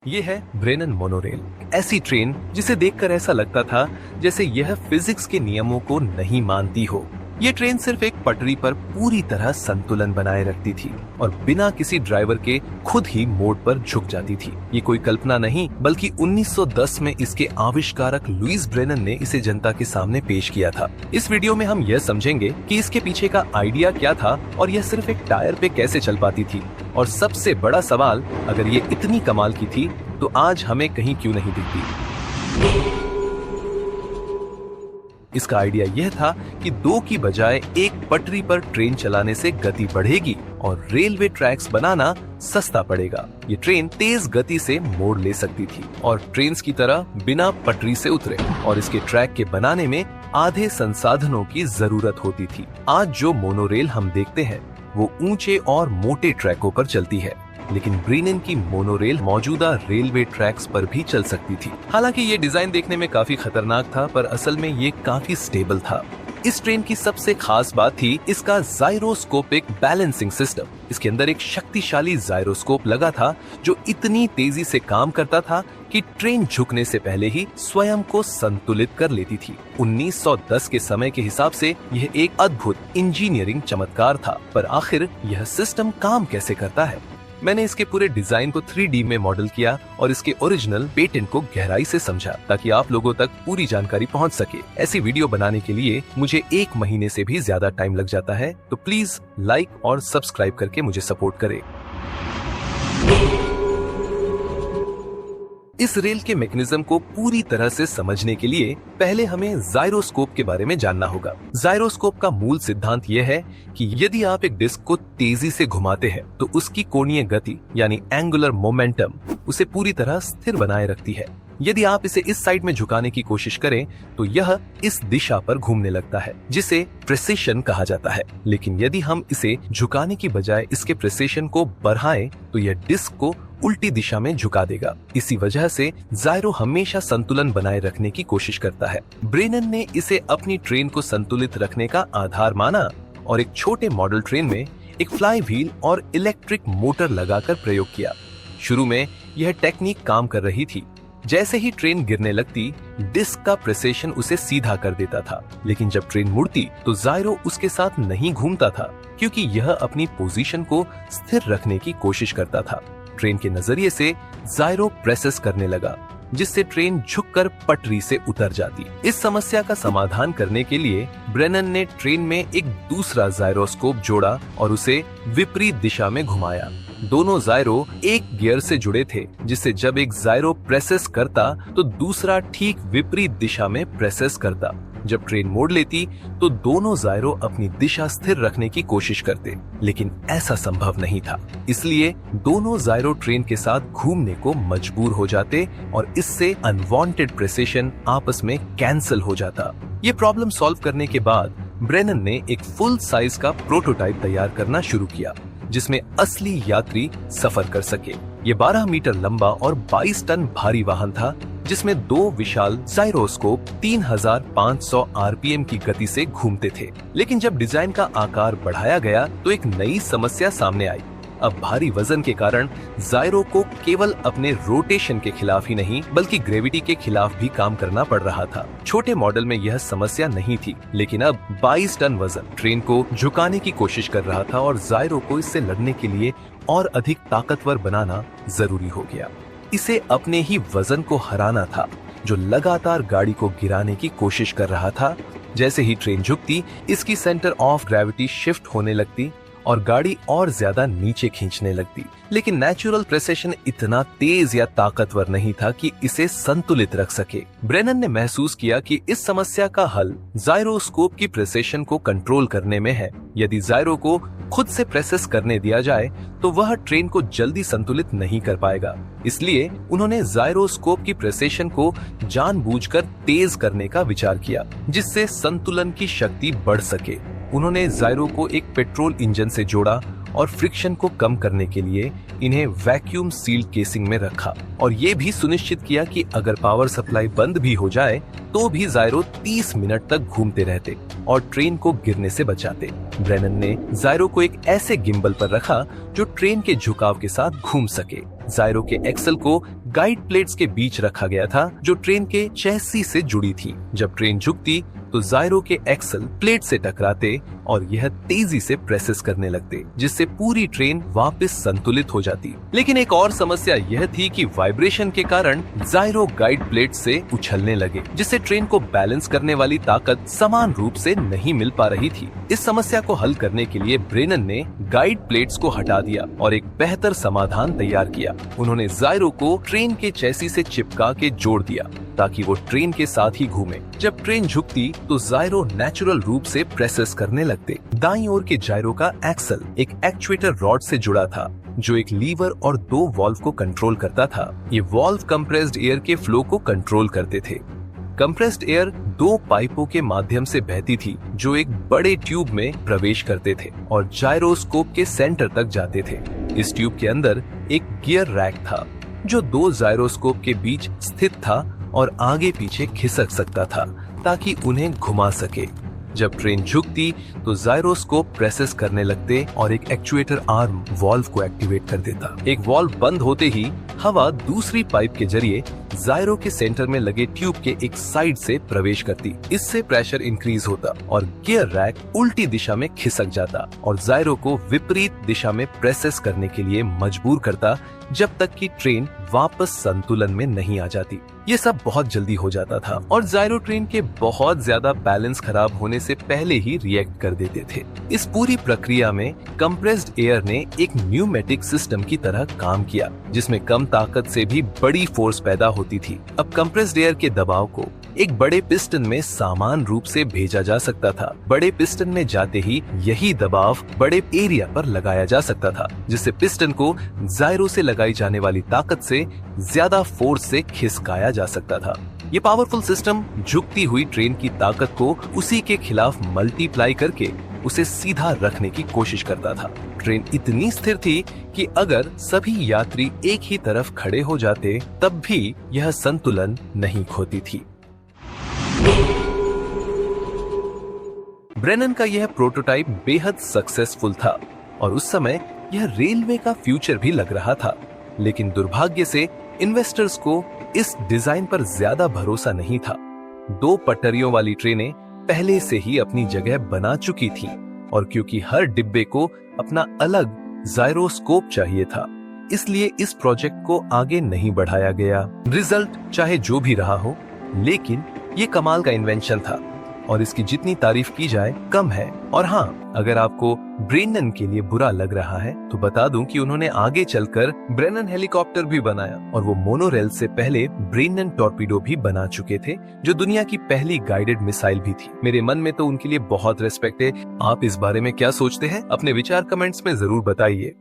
ये है Brennan monorail, ऐसी ट्रेन जिसे देखकर ऐसा लगता था जैसे यह फिजिक्स के नियमों को नहीं मानती हो। ये ट्रेन सिर्फ एक पटरी पर पूरी तरह संतुलन बनाए रखती थी और बिना किसी ड्राइवर के खुद ही मोड़ पर झुक जाती थी। ये कोई कल्पना नहीं बल्कि 1910 में इसके आविष्कारक लुईस ब्रेनन ने इसे जनता के सामने पेश किया था। इस वीडियो में हम यह समझेंगे कि इसके पीछे का आइडिया क्या था और यह सिर्फ एक टायर पे कैसे चल पाती थी। और सबसे बड़ा सवाल, अगर ये इतनी कमाल की थी तो आज हमें कहीं क्यों नहीं दिखती। इसका आइडिया यह था कि दो की बजाय एक पटरी पर ट्रेन चलाने से गति बढ़ेगी और रेलवे ट्रैक्स बनाना सस्ता पड़ेगा। ये ट्रेन तेज गति से मोड़ ले सकती थी और ट्रेन्स की तरह बिना पटरी से उतरे, और इसके ट्रैक के बनाने में आधे संसाधनों की जरूरत होती थी। आज जो मोनोरेल हम देखते हैं वो ऊंचे और मोटे ट्रैकों पर चलती है, लेकिन ब्रेनन की मोनोरेल मौजूदा रेलवे ट्रैक्स पर भी चल सकती थी। हालांकि ये डिजाइन देखने में काफी खतरनाक था, पर असल में ये काफी स्टेबल था। इस ट्रेन की सबसे खास बात थी इसका जायरोस्कोपिक बैलेंसिंग सिस्टम। इसके अंदर एक शक्तिशाली जायरोस्कोप लगा था जो इतनी तेजी से काम करता था कि ट्रेन झुकने से पहले ही स्वयं को संतुलित कर लेती थी। 1910 के समय के हिसाब से यह एक अद्भुत इंजीनियरिंग चमत्कार था। पर आखिर यह सिस्टम काम कैसे करता है? मैंने इसके पूरे डिजाइन को 3D में मॉडल किया और इसके ओरिजिनल पेटेंट को गहराई से समझा ताकि आप लोगों तक पूरी जानकारी पहुंच सके। ऐसी वीडियो बनाने के लिए मुझे 1 महीने से भी ज्यादा टाइम लग जाता है, तो प्लीज लाइक और सब्सक्राइब करके मुझे सपोर्ट करें। इस रेल के मैकेनिज्म को पूरी तरह से समझने के लिए पहले हमें जायरोस्कोप के बारे में जानना होगा। जायरोस्कोप का मूल सिद्धांत यह है कि यदि आप एक डिस्क को तेजी से घुमाते हैं तो उसकी कोणीय गति यानी एंगुलर मोमेंटम उसे पूरी तरह स्थिर बनाए रखती है। यदि आप इसे इस साइड में झुकाने की कोशिश करें तो यह इस दिशा पर घूमने लगता है, जिसे प्रेसिशन कहा जाता है। लेकिन यदि हम इसे झुकाने की बजाय इसके प्रेसिशन को बढ़ाएं तो यह डिस्क को उल्टी दिशा में झुका देगा। इसी वजह से जायरो हमेशा संतुलन बनाए रखने की कोशिश करता है। ब्रेनन ने इसे अपनी ट्रेन को संतुलित रखने का आधार माना और एक छोटे मॉडल ट्रेन में एक फ्लाई व्हील और इलेक्ट्रिक मोटर लगाकर प्रयोग किया। शुरू में यह टेक्निक काम कर रही थी। जैसे ही ट्रेन गिरने लगती, डिस्क का प्रेसिशन उसे सीधा कर देता था, लेकिन जब ट्रेन मुड़ती तो जायरो उसके साथ नहीं घूमता था, क्योंकि यह अपनी पोजीशन को स्थिर रखने की कोशिश करता था। ट्रेन के नजरिए से जायरो प्रेसेस करने लगा, जिससे ट्रेन झुककर पटरी से उतर जाती। इस समस्या का समाधान करने के लिए ब्रेनन ने ट्रेन में एक दूसरा जायरोस्कोप जोड़ा और उसे विपरीत दिशा में घुमाया। दोनों जायरो एक गियर से जुड़े थे, जिससे जब एक जायरो प्रेसेस करता तो दूसरा ठीक विपरीत दिशा में प्रेसेस करता। जब ट्रेन मोड़ लेती तो दोनों जायरो अपनी दिशा स्थिर रखने की कोशिश करते, लेकिन ऐसा संभव नहीं था। इसलिए दोनों जायरो ट्रेन के साथ घूमने को मजबूर हो जाते और इससे अनवांटेड प्रेसिशन आपस में कैंसिल हो जाता। ये प्रॉब्लम सॉल्व करने के बाद ब्रेनन ने एक फुल साइज का प्रोटोटाइप तैयार करना शुरू किया, जिसमें असली यात्री सफर कर सके। ये 12 मीटर लंबा और 22 टन भारी वाहन था, जिसमें 2 विशाल जायरोस्कोप 3500 आरपीएम की गति से घूमते थे। लेकिन जब डिजाइन का आकार बढ़ाया गया तो एक नई समस्या सामने आई। अब भारी वजन के कारण जायरो को केवल अपने रोटेशन के खिलाफ ही नहीं बल्कि ग्रेविटी के खिलाफ भी काम करना पड़ रहा था। छोटे मॉडल में यह समस्या नहीं थी, लेकिन अब 22 टन वजन ट्रेन को झुकाने की कोशिश कर रहा था और जायरो को इससे लड़ने के लिए और अधिक ताकतवर बनाना जरूरी हो गया। इसे अपने ही वजन को हराना था, जो लगातार गाड़ी को गिराने की कोशिश कर रहा था। जैसे ही ट्रेन झुकती, इसकी सेंटर ऑफ ग्रेविटी शिफ्ट होने लगती और गाड़ी और ज्यादा नीचे खींचने लगती। लेकिन नेचुरल प्रेसिशन इतना तेज या ताकतवर नहीं था कि इसे संतुलित रख सके। ब्रेनन ने महसूस किया कि इस समस्या का हल जायरोस्कोप की प्रेसिशन को कंट्रोल करने में है। यदि जायरो को खुद से प्रेसेस करने दिया जाए तो वह ट्रेन को जल्दी संतुलित नहीं कर पाएगा। इसलिए उन्होंने जायरोस्कोप की प्रेसिशन को जानबूझकर तेज करने का विचार किया, जिससे संतुलन की शक्ति बढ़ सके। उन्होंने जायरो को एक पेट्रोल इंजन से जोड़ा और फ्रिक्शन को कम करने के लिए इन्हें वैक्यूम सील्ड केसिंग में रखा और ये भी सुनिश्चित किया कि अगर पावर सप्लाई बंद भी हो जाए तो भी जायरो 30 मिनट तक घूमते रहते और ट्रेन को गिरने से बचाते। ब्रेनन ने जायरो को एक ऐसे गिम्बल पर रखा जो ट्रेन के झुकाव के साथ घूम सके। जायरो के एक्सल को गाइड प्लेट्स के बीच रखा गया था जो ट्रेन के चैसी से जुड़ी थी। जब ट्रेन झुकती तो जायरो के एक्सल प्लेट से टकराते और यह तेजी से प्रेसेस करने लगते, जिससे पूरी ट्रेन वापस संतुलित हो जाती। लेकिन एक और समस्या यह थी कि वाइब्रेशन के कारण जायरो गाइड प्लेट से उछलने लगे, जिससे ट्रेन को बैलेंस करने वाली ताकत समान रूप से नहीं मिल पा रही थी। इस समस्या को हल करने के लिए ब्रेनन ने गाइड प्लेट्स को हटा दिया और एक बेहतर समाधान तैयार किया। उन्होंने जायरो को ट्रेन के चैसी से चिपका के जोड़ दिया ताकि वो ट्रेन के साथ ही घूमे। जब ट्रेन झुकती तो जायरो नेचुरल रूप से प्रेसेस करने लगते। दाईं ओर के जायरो का एक्सल एक एक्चुएटर रॉड से जुड़ा था जो एक लीवर और 2 वॉल्व को कंट्रोल करता था। ये वॉल्व कंप्रेस्ड एयर के फ्लो को कंट्रोल करते थे। कंप्रेस्ड एयर 2 पाइपों के माध्यम से बहती थी जो एक बड़े ट्यूब में प्रवेश करते थे और जायरोस्कोप के सेंटर तक जाते थे। इस ट्यूब के अंदर एक गियर रैक था जो 2 जायरोस्कोप के बीच स्थित था और आगे पीछे खिसक सकता था ताकि उन्हें घुमा सके। जब ट्रेन झुकती तो जायरोस्कोप प्रेसेस करने लगते और एक एक्चुएटर आर्म वॉल्व को एक्टिवेट कर देता। एक वॉल्व बंद होते ही हवा दूसरी पाइप के जरिए जायरो के सेंटर में लगे ट्यूब के एक साइड से प्रवेश करती। इससे प्रेशर इंक्रीज होता और गियर रैक उल्टी दिशा में खिसक जाता और जायरो को विपरीत दिशा में प्रेसेस करने के लिए मजबूर करता जब तक कि ट्रेन वापस संतुलन में नहीं आ जाती। ये सब बहुत जल्दी हो जाता था और जायरो ट्रेन के बहुत ज्यादा बैलेंस खराब होने से पहले ही रिएक्ट कर देते थे। इस पूरी प्रक्रिया में कंप्रेस्ड एयर ने एक न्यूमेटिक सिस्टम की तरह काम किया जिसमें कम ताकत से भी बड़ी फोर्स पैदा होती थी। अब कंप्रेस्ड एयर के दबाव को एक बड़े पिस्टन में समान रूप से भेजा जा सकता था। बड़े पिस्टन में जाते ही यही दबाव बड़े एरिया पर लगाया जा सकता था, जिससे पिस्टन को जायरो से लगाई जाने वाली ताकत से ज्यादा फोर्स से खिसकाया जा सकता था। ये पावरफुल सिस्टम झुकती हुई ट्रेन की ताकत को उसी के खिलाफ मल्टीप्लाई करके उसे सीधा रखने की कोशिश करता था। ट्रेन इतनी स्थिर थी कि अगर सभी यात्री एक ही तरफ खड़े हो जाते तब भी यह संतुलन नहीं खोती थी। ब्रेनन का यह प्रोटोटाइप बेहद सक्सेसफुल था और उस समय यह रेलवे का फ्यूचर भी लग रहा था। लेकिन दुर्भाग्य से इन्वेस्टर्स को इस डिजाइन पर ज्यादा भरोसा नहीं था। 2 पटरियों वाली ट्रेनें पहले से ही अपनी जगह बना चुकी थीं और क्योंकि हर डिब्बे को अपना अलग जायरोस्कोप चाहिए था, इसलिए इस प्रोजेक्ट को आगे नहीं बढ़ाया गया। रिजल्ट चाहे जो भी रहा हो, लेकिन ये कमाल का इन्वेंशन था और इसकी जितनी तारीफ की जाए कम है। और हाँ, अगर आपको ब्रेनन के लिए बुरा लग रहा है तो बता दूं कि उन्होंने आगे चलकर ब्रेनन हेलीकॉप्टर भी बनाया और वो मोनोरेल से पहले ब्रेनन टॉर्पीडो भी बना चुके थे जो दुनिया की पहली गाइडेड मिसाइल भी थी। मेरे मन में तो उनके लिए बहुत रिस्पेक्ट है। आप इस बारे में क्या सोचते हैं? अपने विचार कमेंट्स में जरूर बताइए।